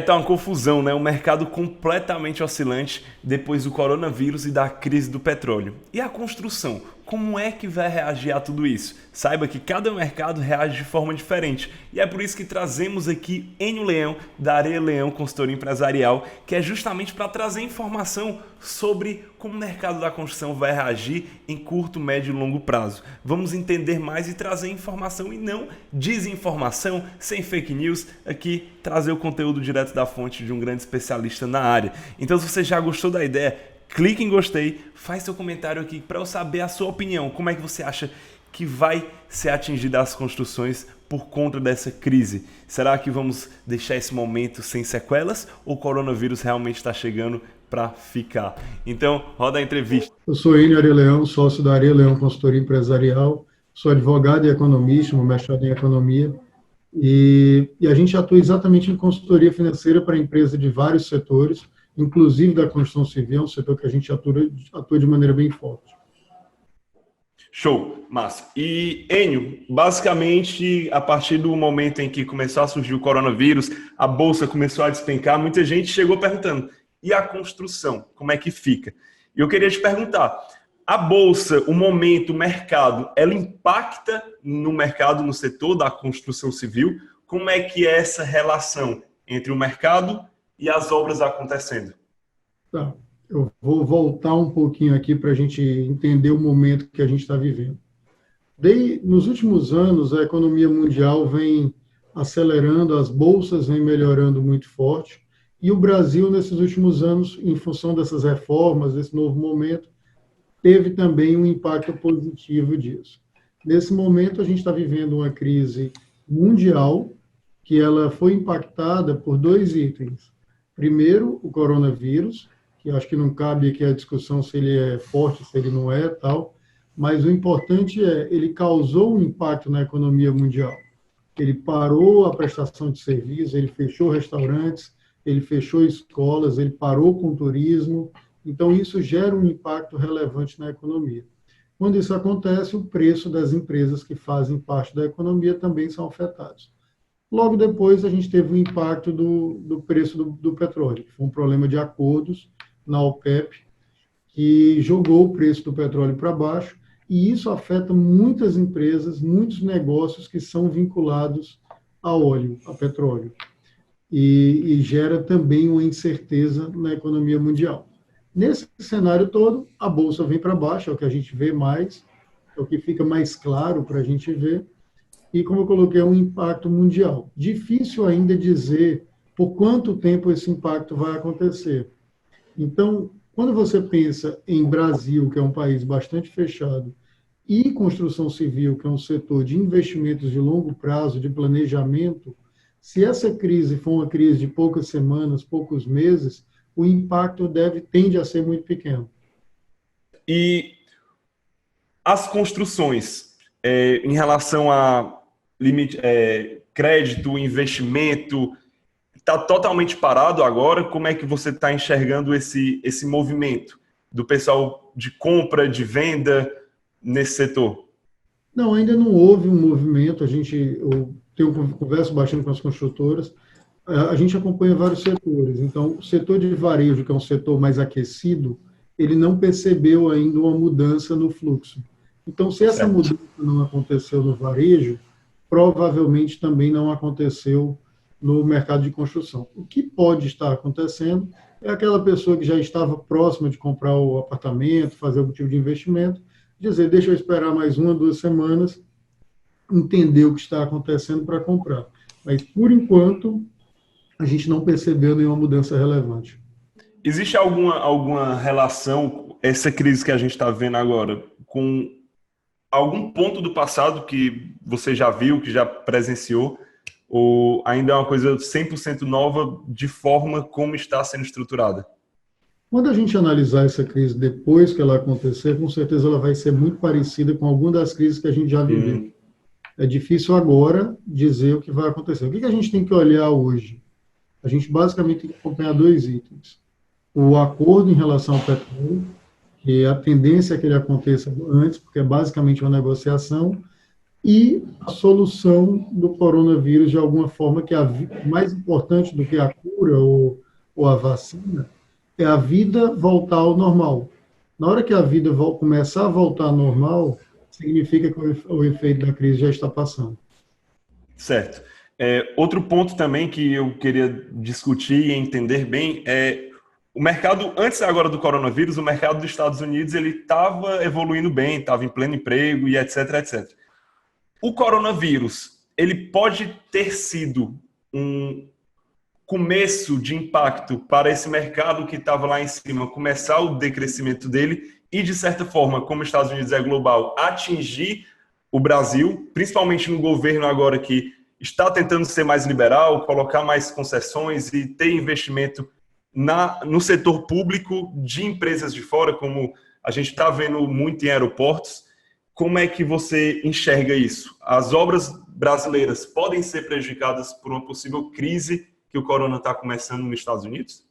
Tá uma confusão, né? Um mercado completamente oscilante depois do coronavírus e da crise do petróleo. E a construção? Como é que vai reagir a tudo isso? Saiba que cada mercado reage de forma diferente. E é por isso que trazemos aqui Enio Leão, da Areia Leão Consultoria Empresarial, que é justamente para trazer informação sobre como o mercado da construção vai reagir em curto, médio e longo prazo. Vamos entender mais e trazer informação e não desinformação, sem fake news, aqui trazer o conteúdo direto da fonte de um grande especialista na área. Então, se você já gostou da ideia, clique em gostei, faz seu comentário aqui para eu saber a sua opinião. Como é que você acha que vai ser atingida as construções por conta dessa crise? Será que vamos deixar esse momento sem sequelas ou o coronavírus realmente está chegando para ficar? Então, roda a entrevista. Eu sou Enio Leão, sócio da Areia Leão Consultoria Empresarial, sou advogado e economista, um mestrado em economia, e a gente atua exatamente em consultoria financeira para empresas de vários setores, inclusive da construção civil, um setor que a gente atua de maneira bem forte. Show, massa. E Enio, basicamente, a partir do momento em que começou a surgir o coronavírus, a bolsa começou a despencar, muita gente chegou perguntando: e a construção, como é que fica? E eu queria te perguntar, a bolsa, o momento, o mercado, ela impacta no mercado, no setor da construção civil? Como é que é essa relação entre o mercado e as obras acontecendo? Tá. Eu vou voltar um pouquinho aqui para a gente entender o momento que a gente está vivendo. Nos últimos anos, a economia mundial vem acelerando, as bolsas vêm melhorando muito forte, e o Brasil, nesses últimos anos, em função dessas reformas, desse novo momento, teve também um impacto positivo disso. Nesse momento, a gente está vivendo uma crise mundial, que ela foi impactada por dois itens. Primeiro, o coronavírus, que acho que não cabe aqui a discussão se ele é forte, se ele não é, tal, mas o importante é, ele causou um impacto na economia mundial. Ele parou a prestação de serviços, ele fechou restaurantes, ele fechou escolas, ele parou com o turismo. Então, isso gera um impacto relevante na economia. Quando isso acontece, o preço das empresas que fazem parte da economia também são afetados. Logo depois, a gente teve o impacto do preço do petróleo, que foi um problema de acordos na OPEP, que jogou o preço do petróleo para baixo, e isso afeta muitas empresas, muitos negócios que são vinculados a óleo, a petróleo, e gera também uma incerteza na economia mundial. Nesse cenário todo, a bolsa vem para baixo, é o que a gente vê mais, é o que fica mais claro para a gente ver, e como eu coloquei, é um impacto mundial. Difícil ainda dizer por quanto tempo esse impacto vai acontecer. Então, quando você pensa em Brasil, que é um país bastante fechado, e construção civil, que é um setor de investimentos de longo prazo, de planejamento, se essa crise for uma crise de poucas semanas, poucos meses, o impacto tende a ser muito pequeno. E as construções, em relação a limite, crédito, investimento, está totalmente parado agora? Como é que você está enxergando esse movimento do pessoal de compra, de venda nesse setor? Não, ainda não houve um movimento, eu tenho converso bastante com as construtoras, a gente acompanha vários setores. Então, o setor de varejo, que é um setor mais aquecido, ele não percebeu ainda uma mudança no fluxo. Então, se essa Certo. mudança não aconteceu no varejo, provavelmente também não aconteceu no mercado de construção. O que pode estar acontecendo é aquela pessoa que já estava próxima de comprar o apartamento, fazer algum tipo de investimento, dizer, deixa eu esperar mais uma, 2 semanas, entender o que está acontecendo para comprar. Mas, por enquanto, a gente não percebeu nenhuma mudança relevante. Existe alguma relação, essa crise que a gente está vendo agora, com algum ponto do passado que você já viu, que já presenciou, ou ainda é uma coisa 100% nova de forma como está sendo estruturada? Quando a gente analisar essa crise depois que ela acontecer, com certeza ela vai ser muito parecida com alguma das crises que a gente já viveu. Hum, É difícil agora dizer o que vai acontecer. O que a gente tem que olhar hoje? A gente basicamente tem que acompanhar dois itens. O acordo em relação ao petróleo, que a tendência é que ele aconteça antes, porque é basicamente uma negociação, e a solução do coronavírus, de alguma forma, que é mais importante do que a cura ou a vacina, é a vida voltar ao normal. Na hora que a vida começar a voltar ao normal, significa que o efeito da crise já está passando. Certo. Outro ponto também que eu queria discutir e entender bem é o mercado, antes agora do coronavírus, o mercado dos Estados Unidos ele estava evoluindo bem, estava em pleno emprego e etc, etc. O coronavírus, ele pode ter sido um começo de impacto para esse mercado que estava lá em cima, começar o decrescimento dele e, de certa forma, como os Estados Unidos é global, atingir o Brasil, principalmente no governo agora que está tentando ser mais liberal, colocar mais concessões e ter investimento no setor público de empresas de fora, como a gente está vendo muito em aeroportos. Como é que você enxerga isso? As obras brasileiras podem ser prejudicadas por uma possível crise que o corona está começando nos Estados Unidos?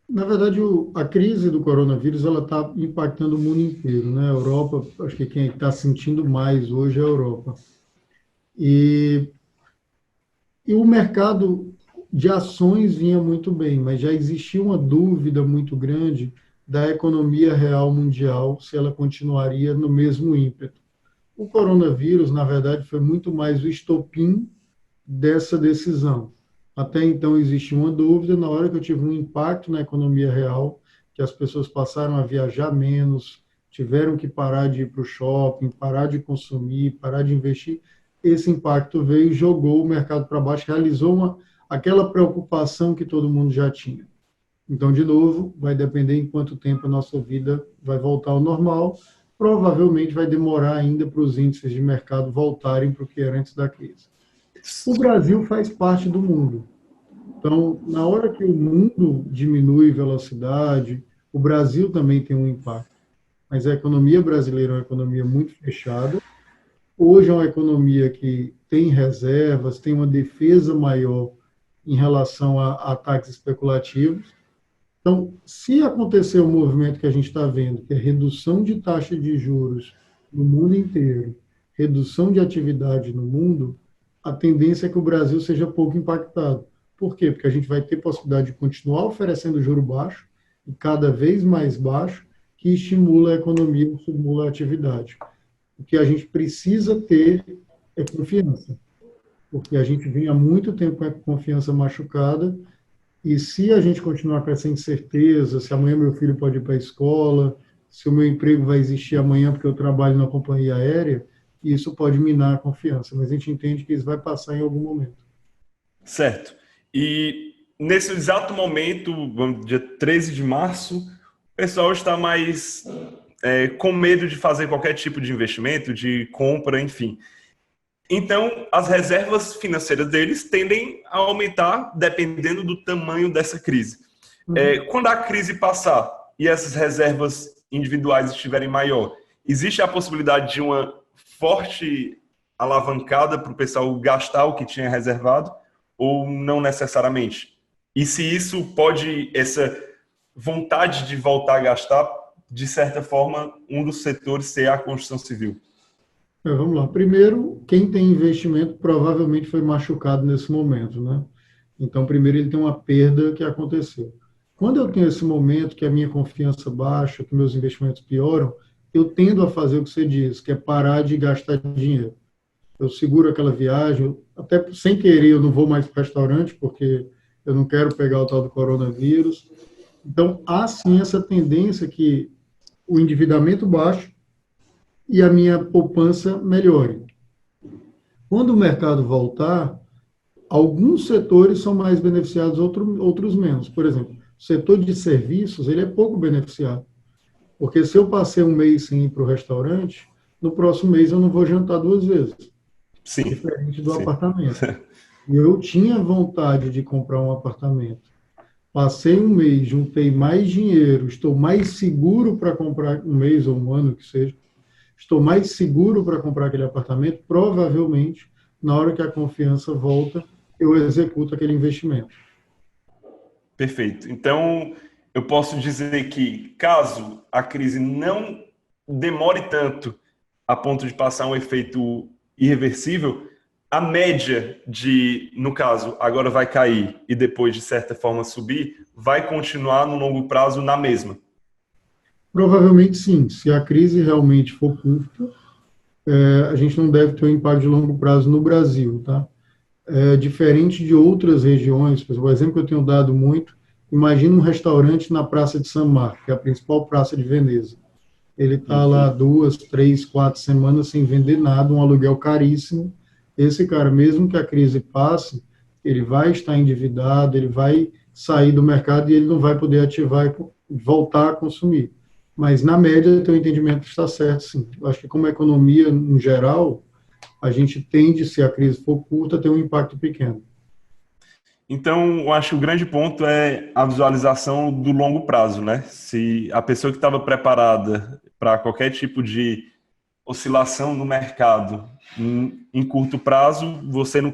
Na verdade, a crise do coronavírus ela está impactando o mundo inteiro, né? A Europa, acho que quem está sentindo mais hoje é a Europa. E, e o mercado de ações vinha muito bem, mas já existia uma dúvida muito grande da economia real mundial, se ela continuaria no mesmo ímpeto. O coronavírus, na verdade, foi muito mais o estopim dessa decisão. Até então existia uma dúvida, na hora que eu tive um impacto na economia real, que as pessoas passaram a viajar menos, tiveram que parar de ir para o shopping, parar de consumir, parar de investir, esse impacto veio e jogou o mercado para baixo, realizou aquela preocupação que todo mundo já tinha. Então, de novo, vai depender em quanto tempo a nossa vida vai voltar ao normal. Provavelmente vai demorar ainda para os índices de mercado voltarem para o que era antes da crise. O Brasil faz parte do mundo. Então, na hora que o mundo diminui velocidade, o Brasil também tem um impacto. Mas a economia brasileira é uma economia muito fechada. Hoje é uma economia que tem reservas, tem uma defesa maior em relação a ataques especulativos. Então, se acontecer o movimento que a gente está vendo, que é redução de taxa de juros no mundo inteiro, redução de atividade no mundo, a tendência é que o Brasil seja pouco impactado. Por quê? Porque a gente vai ter possibilidade de continuar oferecendo juro baixo, e cada vez mais baixo, que estimula a economia, estimula a atividade. O que a gente precisa ter é confiança, porque a gente vem há muito tempo com a confiança machucada, e se a gente continuar com essa incerteza, se amanhã meu filho pode ir para a escola, se o meu emprego vai existir amanhã porque eu trabalho na companhia aérea, isso pode minar a confiança, mas a gente entende que isso vai passar em algum momento. Certo. E nesse exato momento, dia 13 de março, o pessoal está mais com medo de fazer qualquer tipo de investimento, de compra, enfim. Então, as reservas financeiras deles tendem a aumentar dependendo do tamanho dessa crise. Quando a crise passar e essas reservas individuais estiverem maior, existe a possibilidade de uma forte alavancada para o pessoal gastar o que tinha reservado ou não necessariamente? E se isso pode, essa vontade de voltar a gastar, de certa forma, um dos setores ser a construção civil? Vamos lá. Primeiro, quem tem investimento provavelmente foi machucado nesse momento, né? Então, primeiro, ele tem uma perda que aconteceu. Quando eu tenho esse momento que a minha confiança baixa, que meus investimentos pioram, eu tendo a fazer o que você diz, que é parar de gastar dinheiro. Eu seguro aquela viagem, até sem querer eu não vou mais para o restaurante, porque eu não quero pegar o tal do coronavírus. Então, há sim essa tendência que o endividamento baixo e a minha poupança melhore. Quando o mercado voltar, alguns setores são mais beneficiados, outros menos. Por exemplo, o setor de serviços, ele é pouco beneficiado. Porque se eu passei um mês sem ir para o restaurante, no próximo mês eu não vou jantar duas vezes, Sim, diferente do sim. apartamento. E eu tinha vontade de comprar um apartamento. Passei um mês, juntei mais dinheiro, estou mais seguro para comprar um mês ou um ano que seja, estou mais seguro para comprar aquele apartamento, provavelmente, na hora que a confiança volta, eu executo aquele investimento. Perfeito. Então, eu posso dizer que, caso a crise não demore tanto a ponto de passar um efeito irreversível, a média de, no caso, agora vai cair e depois, de certa forma, subir, vai continuar no longo prazo na mesma? Provavelmente sim. Se a crise realmente for curta, a gente não deve ter um impacto de longo prazo no Brasil, tá? Diferente de outras regiões, por exemplo, o exemplo que eu tenho dado muito, imagina um restaurante na Praça de San Marco, que é a principal praça de Veneza. Ele está lá 2, 3, 4 semanas sem vender nada, um aluguel caríssimo. Esse cara, mesmo que a crise passe, ele vai estar endividado, ele vai sair do mercado e ele não vai poder ativar e voltar a consumir. Mas, na média, teu entendimento está certo, sim. Eu acho que, como economia, em geral, a gente tende, se a crise for curta, a ter um impacto pequeno. Então, eu acho que o grande ponto é a visualização do longo prazo, né? Se a pessoa que estava preparada para qualquer tipo de oscilação no mercado em curto prazo, você no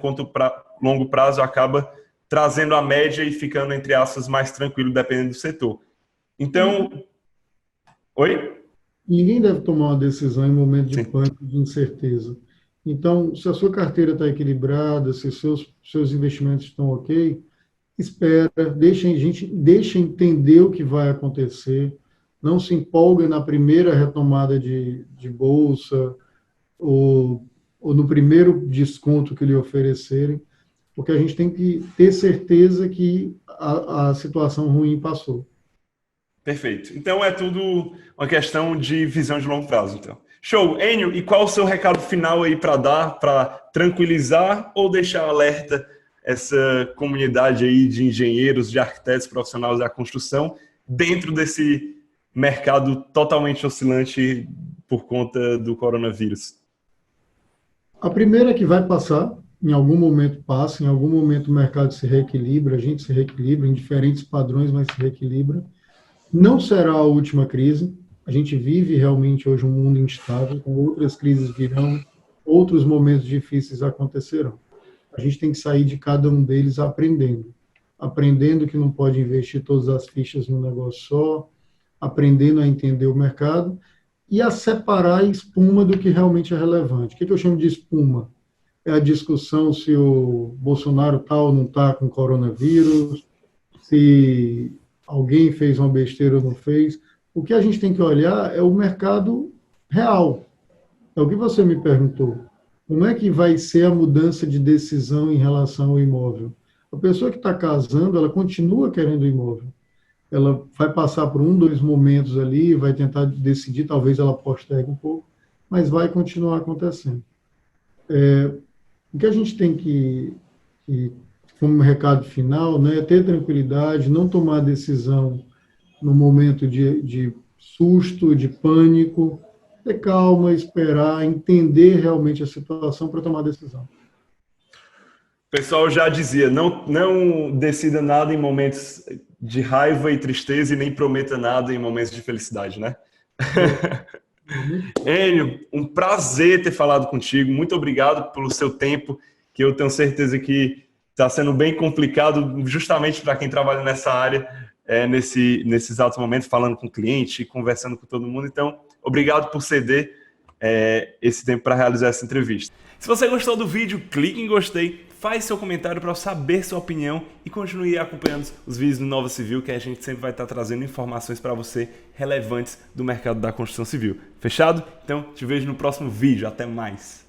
longo prazo acaba trazendo a média e ficando, entre aspas, mais tranquilo, dependendo do setor. Então, oi? Ninguém deve tomar uma decisão em momento de Sim. pânico, de incerteza. Então, se a sua carteira está equilibrada, se seus investimentos estão ok, espera, deixa entender o que vai acontecer, não se empolga na primeira retomada de bolsa ou no primeiro desconto que lhe oferecerem, porque a gente tem que ter certeza que a situação ruim passou. Perfeito. Então é tudo uma questão de visão de longo prazo, então. Show. Enio, e qual o seu recado final aí para dar, para tranquilizar ou deixar alerta essa comunidade aí de engenheiros, de arquitetos profissionais da construção dentro desse mercado totalmente oscilante por conta do coronavírus? A primeira é que vai passar, em algum momento passa, em algum momento o mercado se reequilibra, a gente se reequilibra em diferentes padrões, mas se reequilibra. Não será a última crise. A gente vive realmente hoje um mundo instável, com outras crises virão, outros momentos difíceis acontecerão. A gente tem que sair de cada um deles aprendendo. Aprendendo que não pode investir todas as fichas num negócio só, aprendendo a entender o mercado e a separar a espuma do que realmente é relevante. O que eu chamo de espuma? É a discussão se o Bolsonaro está ou não está com coronavírus, se alguém fez uma besteira ou não fez. O que a gente tem que olhar é o mercado real. É o que você me perguntou. Como é que vai ser a mudança de decisão em relação ao imóvel? A pessoa que está casando, ela continua querendo o imóvel. Ela vai passar por 1, 2 momentos ali, vai tentar decidir, talvez ela postergue um pouco, mas vai continuar acontecendo. O que a gente tem como recado final, né, é ter tranquilidade, não tomar decisão no momento de susto, de pânico, ter calma, esperar, entender realmente a situação para tomar decisão. O pessoal já dizia, não decida nada em momentos de raiva e tristeza e nem prometa nada em momentos de felicidade, né? Enio, um prazer ter falado contigo. Muito obrigado pelo seu tempo, que eu tenho certeza que está sendo bem complicado justamente para quem trabalha nessa área, nesses exatos momentos, falando com o cliente, conversando com todo mundo. Então, obrigado por ceder esse tempo para realizar essa entrevista. Se você gostou do vídeo, clique em gostei, faz seu comentário para eu saber sua opinião e continue acompanhando os vídeos do Nova Civil, que a gente sempre vai estar trazendo informações para você relevantes do mercado da construção civil. Fechado? Então, te vejo no próximo vídeo. Até mais!